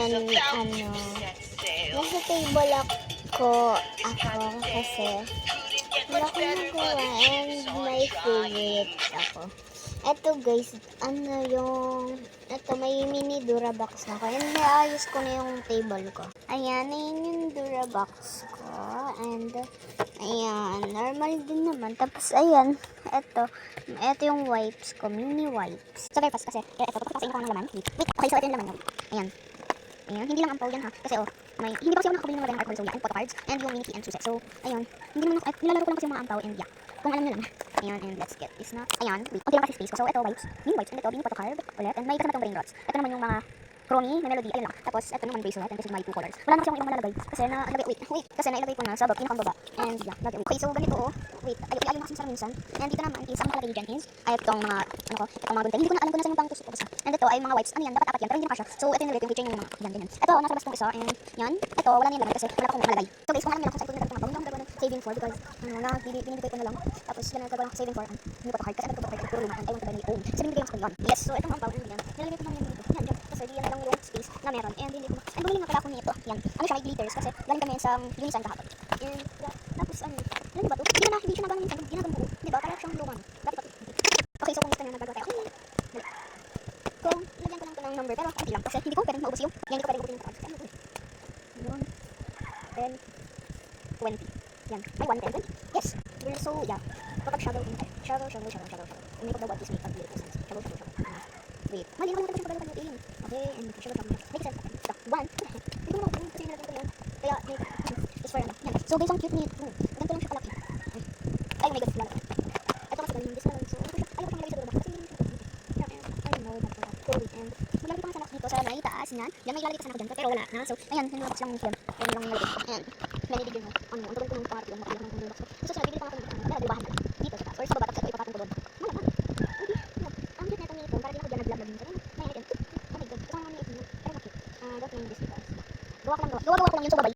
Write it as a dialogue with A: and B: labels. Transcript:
A: Ayan, nasa table ako kasi wala akong nagawa and my favorite ako. Eto guys, may mini Durabox na ako and naayos ko na yung table ko. Ayan, ayun yung Durabox ko and ayan, normal din naman. Tapos ayan, eto yung wipes ko, mini wipes. So very fast kasi, eto, papakasain ko ng laman. Wait, okay, so eto yung laman niya. Ayan. Ayan, hindi lang ampaw yan ha. Kasi hindi pa kasi ako nakakabili ng mga alcohol, so yeah, and photo cards, and yung mini key and suset. So, ayun, hindi naman ako, nilalaro ko lang kasi yung mga ampaw, and yeah, kung alam nyo lang. Ayan, and let's get this na. Ayan, wait, okay lang kasi space ko. So, ito wipes, mini wipes, and ito, mini photo card, ulit, and may kasama itong brain rots. Ito naman yung mga Chromie, na melody, ayun lang. Tapos, ito naman bracelet, and this is my 2 colors. Wala na kasi akong ibang malalagay, kasi kasi nailagay ko na sa pinakang baba. And yeah, lagay, okay, so ganito wait, ayaw na kasi sa minsan. And dito naman, is ang nakalagay dyan is, ay itong mga, itong mga gunting. Hindi ko na alam kung nasa yung pangtusok ko basta. And ito ay mga wipes, ano yan, dapat apat yan, pero hindi na kasha. So, ito yung nilagay, yung mga, yan, ganyan. Ito, nasa labas kong isa, and yan, ito, wala na yung laman kasi wala pa akong malagay. So guys, kung alam nyo lang kung saan ko nilagay itong mga bawang, saving for, because, binibigay ko na lang. Tapos, ganun, gagawin ko saving for, hindi ko card, kasi ito card, puro lumahan, I want to buy my own. So, binibigay ko sa yun. Yes, so itong mga bawang, yan, nilagay ko naman yan dito. Yan, dyan, kasi yan lang yung space na meron, and hindi ko, and bumili nga pala ako nito, yan. Ano siya, may glitters, kasi galing kami sa Unisan kahapon. And, yeah, tapos, ano ba to? Hindi siya nagawa minsan, ginagawa buo. Diba? Parang siyang luma. Dapat ito. Okay, so kung gusto nyo na nagagawa tayo, okay. Kung lagyan ko lang ito ng number, pero okay lang. Kasi hindi ko pwedeng maubos yung, yan, hindi ko pwedeng maubos yung cards. Yun. 10, 20. Yan. Ay, 1, 10, 20. Yes. So, yeah. Kapag shadow. And may pagdawa at least make a beautiful sense. Shadow. Wait. Mali naman natin pagdawa tayo. Okay, and shadow. Make sense. Stop. 1. Hindi ko naman kasi nilagyan ko yan. Kaya, it's for yan. So, guys, ang cute nito. Ganito lang siya kalaki. Ay, oh my god, lalo. Ito kasi galing yung this lang. So, ayaw ko siyang ilagay sa Durabox. Kasi hindi siya I don't know, and maglalagay ko nga sana dito sa may taas niyan. Yan, may lalagay ko sana ako dyan. Pero wala na. So, ayan, yung box lang yung yan. Yan lang nilagay ko. Ayan. May nilagay mo. Ang tugon ko ng pangat yung makailang ng Durabox. So, susunod, bibili pa ako ng kaya dibahan na lang. Dito sa taas. Or sa baba, tapos ito ipapatong ko doon. Malaman. Okay. Ang cute na itong nito. Para din ako dyan nag-vlog minsan. May yan. Oh my god. Kasama naman yung ito. Pero makit. Don't mind this because. Gawa ko lang yung so babay.